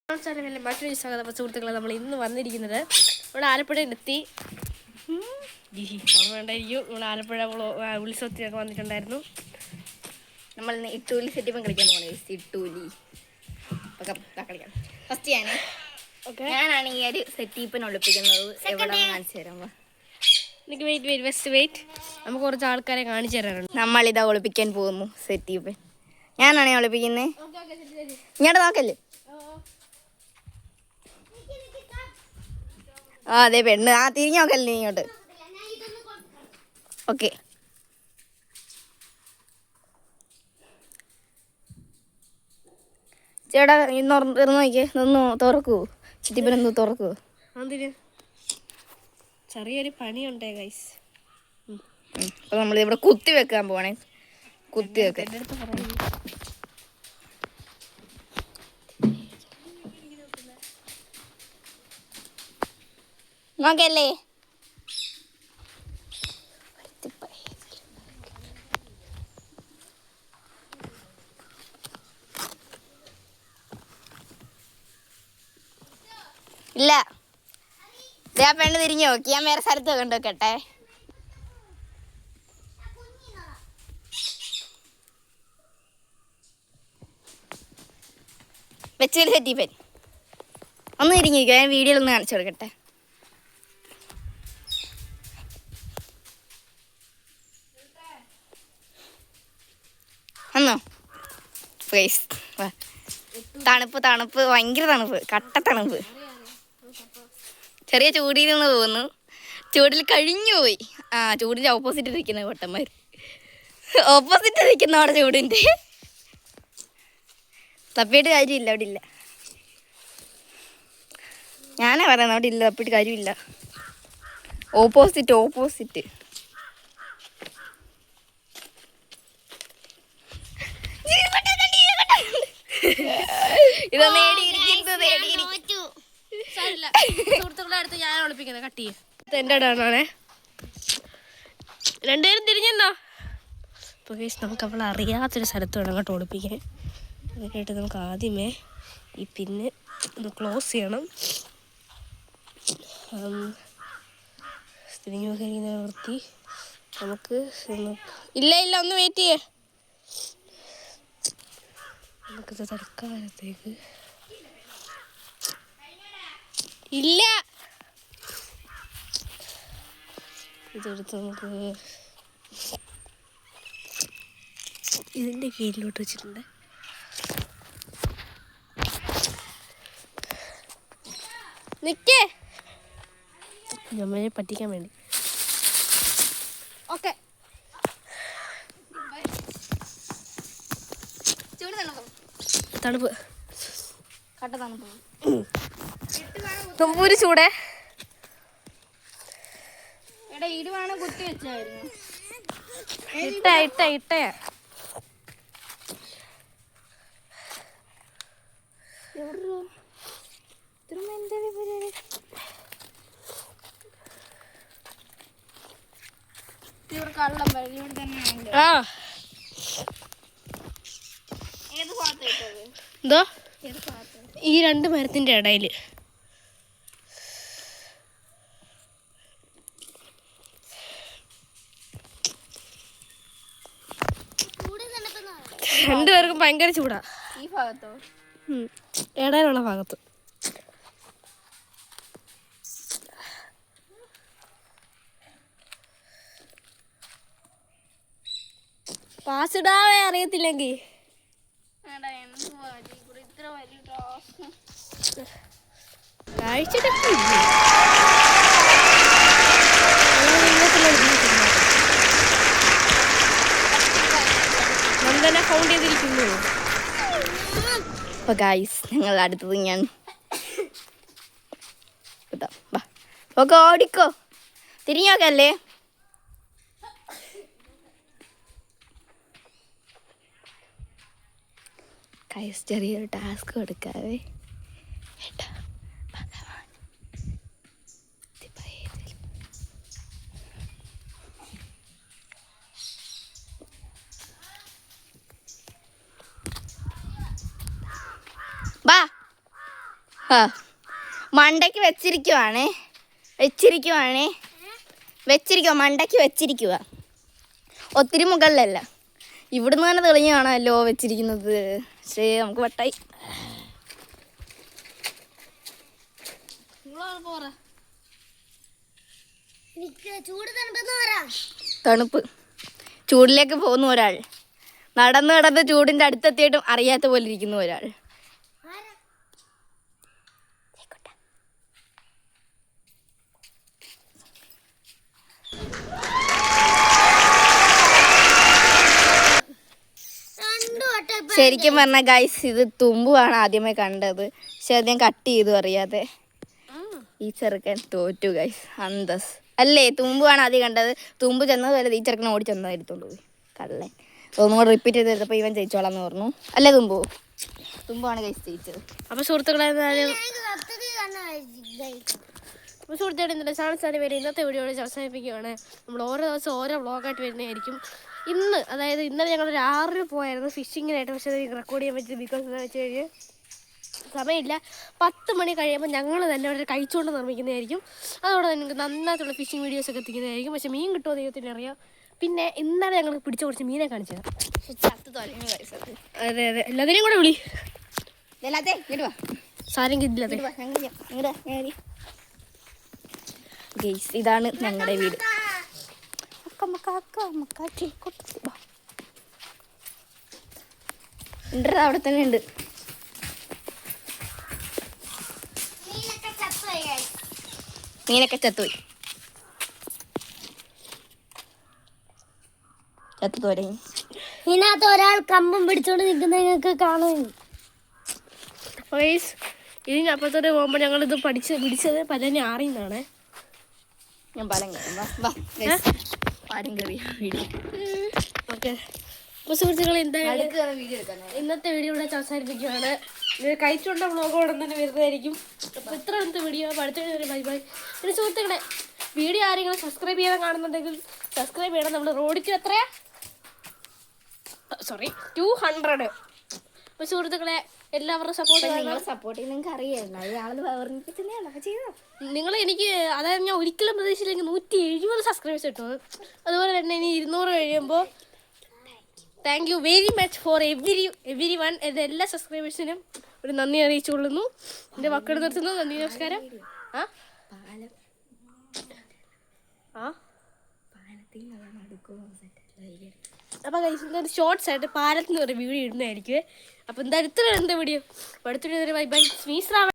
മറ്റൊരു സ്വാഗതം സുഹൃത്തുക്കളെ. നമ്മൾ ഇന്ന് വന്നിരിക്കുന്നത് ഇവിടെ ആലപ്പുഴയിലെത്തി. ഓർമ്മയുണ്ടായിരിക്കും, ഇവിടെ ആലപ്പുഴ ഉത്സവത്തിനൊക്കെ വന്നിട്ടുണ്ടായിരുന്നു. നമ്മൾ ഇട്ടൂലി സെറ്റിപ്പം കളിക്കാൻ പോകണേ. ഇട്ടൂലി കളിക്കാം. ഫസ്റ്റ് ഞാനാണ് ഈ ഒരു സെറ്റീപ്പിന് ഒളിപ്പിക്കുന്നത്. എവിടെ കാണിച്ചു തരാം. എനിക്ക് വെയിറ്റ് നമുക്ക് കുറച്ച് ആൾക്കാരെ കാണിച്ചു തരാനുണ്ട്. നമ്മളിതാ ഒളിപ്പിക്കാൻ പോകുന്നു സെറ്റീപ്പൻ. ഞാനാണേ ഒളിപ്പിക്കുന്നത്. ഇങ്ങോട്ട് നോക്കല്ലേ. അതെ പെണ്ണ്. തിരിഞ്ഞു നോക്കല്ലേ ഇങ്ങോട്ട്. ഓക്കെ, ചേട്ടാ ഇന്ന് നോക്കിയേ. ഇതൊന്ന് തുറക്കുവോ? ചുറ്റിപ്പനൊന്ന് തുറക്കുവോ? അതിന് ചെറിയൊരു പണിയുണ്ടേ ഗൈസ്. അപ്പൊ നമ്മളിവിടെ കുത്തി വെക്കാൻ പോണേ. കുത്തി വെക്കാൻ നോക്കല്ലേ. ഇല്ല, ആ പെണ്ണ് തിരിഞ്ഞു നോക്കി. ഞാൻ വേറെ സ്ഥലത്ത് കണ്ടുവെക്കട്ടെ. വെച്ച് സെറ്റീപ്പൻ ഒന്ന് തിരിഞ്ഞു നോക്കുക. ഞാൻ വീഡിയോയിൽ ഒന്ന് കാണിച്ചു കൊടുക്കട്ടെ. അന്നോ തണുപ്പ് തണുപ്പ് ഭയങ്കര തണുപ്പ്, കട്ട തണുപ്പ്. ചെറിയ ചൂടിൽ നിന്ന് പോകുന്നു. ചൂടിൽ കഴിഞ്ഞു പോയി. ചൂടിൻ്റെ ഓപ്പോസിറ്റ് ഇരിക്കുന്ന പൊട്ടന്മാർ. ഓപ്പോസിറ്റ് ഇരിക്കുന്ന അവിടെ ചൂടിൻ്റെ. തപ്പിയിട്ട് കാര്യമില്ല, അവിടെ ഇല്ല. ഞാനാ പറയുന്നത് അവിടെ ഇല്ല, തപ്പിയിട്ട് കാര്യമില്ല. ഓപ്പോസിറ്റ് ഇതൊന്നും സുഹൃത്തുക്കളെ അടുത്ത് ഞാൻ ഒളിപ്പിക്കുന്നത്. കട്ട് ചെയ്യും. എൻ്റെ ഇടാണേ. രണ്ടുപേരും തിരിഞ്ഞെന്നോ. അപ്പോൾ ഗൈസ്, നമുക്ക് അവളെ അറിയാത്തൊരു സ്ഥലത്ത് വേണം അങ്ങോട്ട് ഒളിപ്പിക്കാൻ. അതിനായിട്ട് നമുക്ക് ആദ്യമേ ഈ പിന്ന് ഒന്ന് ക്ലോസ് ചെയ്യണം. തിരിഞ്ഞു നോക്കി നിർത്തി. നമുക്ക് ഇല്ല ഒന്ന് വെയിറ്റ് ചെയ്യേ. നമുക്കിത് തൽക്കാലത്തേക്ക് ഇല്ല, ഇതെടുത്ത് നമുക്ക് ഇതിൻ്റെ കീഴിലോട്ട് വെച്ചിട്ടുണ്ട്. നിക്കേ, നമ്മളെ പറ്റിക്കാൻ വേണ്ടി. ഓക്കെ, തണുപ്പ് കട്ട തണുപ്പ്. തുമ്പൂര് ചൂടേ. എടാ ഇരുവാണ് കുത്തി വെച്ചായിരുന്നു. ഇട്ടേ കള്ളം ഇവിടെ തന്നെയാണ്. എന്തോ ഈ രണ്ട് മരത്തിൻ്റെ ഇടയിൽ. രണ്ടുപേർക്കും ഭയങ്കര ചൂടാ. ഈ ഭാഗത്തോ? ഇടയിലുള്ള ഭാഗത്ത്. പാസിടാവേ അറിയത്തില്ലെങ്കിൽ നന്ദന കൗണ്ട് ചെയ്തിരിക്കുന്നു. അപ്പോൾ ഗൈസ്, ഞങ്ങൾ അടുത്തത് ഞാൻ ഓക്കെ. ഓടിക്കോ, തിരിഞ്ഞോക്കല്ലേ. ഗൈസ്, ചെറിയൊരു ടാസ്ക് കൊടുക്കാവേ. ബാ ആ മണ്ടയ്ക്ക് വെച്ചിരിക്കുവാണേ മണ്ടയ്ക്ക് വെച്ചിരിക്കുക. ഒത്തിരി മുകളിലല്ല, ഇവിടുന്ന് തന്നെ തെളിഞ്ഞ് കാണാമല്ലോ വെച്ചിരിക്കുന്നത്. പക്ഷേ നമുക്ക് വട്ടായി. തണുപ്പ് ചൂടിലേക്ക് പോകുന്ന ഒരാൾ, നടന്ന് ചൂടിൻ്റെ അടുത്തെത്തിയിട്ടും അറിയാത്ത പോലെ ഇരിക്കുന്ന ഒരാൾ. ശരിക്കും പറഞ്ഞ ഗൈസ്, ഇത് തുമ്പുവാണ് ആദ്യമേ കണ്ടത്. പക്ഷെ അത് ഞാൻ കട്ട് ചെയ്തു അറിയാതെ. ഈ ചെറുക്കൻ തോറ്റു ഗൈസ്. അന്തസ് അല്ലേ, തുമ്പുവാണ് ആദ്യം കണ്ടത്. തുമ്പ് ചെന്നത് വരെ ഈ ചെറുക്കൻ ഓടി ചെന്നതായിരുന്നുള്ളൂ. കള്ളൻ. ഒന്നും കൂടെ റിപ്പീറ്റ് ചെയ്തപ്പോൾ ഇവൻ ജയിച്ചോളാന്ന് പറഞ്ഞു. അല്ലേ തുമ്പുവാണ് ഗൈസ് ജയിച്ചത്. അപ്പോൾ സുഹൃത്തുക്കളെ, സുഹൃത്തുക്കളെ ചാനൽ വരെ ഇന്നത്തെ വീഡിയോ അവസാനിപ്പിക്കുകയാണ്. നമ്മൾ ഓരോ ദിവസം ഓരോ വ്ളോഗായിട്ട് വരുന്നതായിരിക്കും. ഇന്ന്, അതായത് ഇന്നലെ ഞങ്ങൾ ഒരു 6 പോയായിരുന്നു ഫിഷിങ്ങിനായിട്ട്. പക്ഷേ അത് റെക്കോർഡ് ചെയ്യാൻ പറ്റില്ല. ബിക്കോസ് എന്താണെന്ന് വെച്ച് കഴിഞ്ഞാൽ സമയമില്ല. 10 മണി കഴിയുമ്പോൾ ഞങ്ങൾ തന്നെ അവിടെ കഴിച്ചുകൊണ്ട് നിർമ്മിക്കുന്നതായിരിക്കും. അതോടെ നിങ്ങൾക്ക് നന്നായിട്ടുള്ള ഫിഷിംഗ് വീഡിയോസൊക്കെ എത്തിക്കുന്നതായിരിക്കും. പക്ഷേ മീൻ കിട്ടുമോ ദൈവത്തിന് അറിയാം. പിന്നെ ഇന്നലെ ഞങ്ങൾ പിടിച്ച കുറച്ച് മീനെ കാണിച്ചത്. അതെ എല്ലാത്തിനെയും കൂടെ വിളി. സാരം കിട്ടില്ലാതെ. ഇതാണ് ഞങ്ങളുടെ വീട്. അവിടെ തന്നെ ഉണ്ട്. മീനൊക്കെ ചത്തുപോയി. ഇതിനകത്ത് ഒരാൾ കമ്പം പിടിച്ചോണ്ട് നിൽക്കുന്ന നിങ്ങൾക്ക് കാണും. ഇതിനപ്പുറത്തോട്ട് പോകുമ്പോൾ ഞങ്ങളിത് പിടിച്ചത് പലനെ ആറിന്നാണ്. ഞാൻ പാലം കയറി. ഓക്കെ, അപ്പോൾ സുഹൃത്തുക്കളെ, എന്തായാലും ഇന്നത്തെ വീഡിയോ ഇവിടെ അവസാനിപ്പിക്കുകയാണ്. ഇത് കഴിച്ചുകൊണ്ട വ്ളോഗ് ഉടൻ തന്നെ വരുന്നതായിരിക്കും. അപ്പോൾ ഇത്ര ഇന്നത്തെ വീഡിയോ. അടുത്ത വീഡിയോ ബൈ ബൈ. പിന്നെ സുഹൃത്തുക്കളെ, വീഡിയോ ആരെങ്കിലും സബ്സ്ക്രൈബ് ചെയ്യാൻ കാണുന്നുണ്ടെങ്കിൽ സബ്സ്ക്രൈബ് ചെയ്യണം. നമ്മൾ റോഡിക്ക് എത്രയാ 200. അപ്പോൾ സുഹൃത്തുക്കളെ, എല്ലാവരുടെ സപ്പോർട്ട് നിങ്ങൾക്ക് അറിയായിരുന്നു. നിങ്ങൾ എനിക്ക്, അതായത് ഞാൻ ഒരിക്കലും പ്രതീക്ഷിച്ചില്ലെങ്കിൽ 170 സബ്സ്ക്രൈബേഴ്സ് കിട്ടും. അതുപോലെ തന്നെ ഇനി 200 കഴിയുമ്പോൾ thank you very much for every one. എൻ്റെ എല്ലാ സബ്സ്ക്രൈബേഴ്സിനും ഒരു നന്ദി അറിയിച്ചുകൊള്ളുന്നു. എൻ്റെ മക്കൾ നിർത്തുന്നു. നന്ദി, നമസ്കാരം. അപ്പോൾ കഴിച്ചൊരു ഷോർട്സ് ആയിട്ട് പാലത്തിൽ നിന്ന് ഒരു വീഡിയോ ഇടുന്നതായിരിക്കും. അപ്പോൾ എന്തായാലും ഇത്ര എന്താ വീഡിയോ. അടുത്തൊരു ബൈ ബൈ.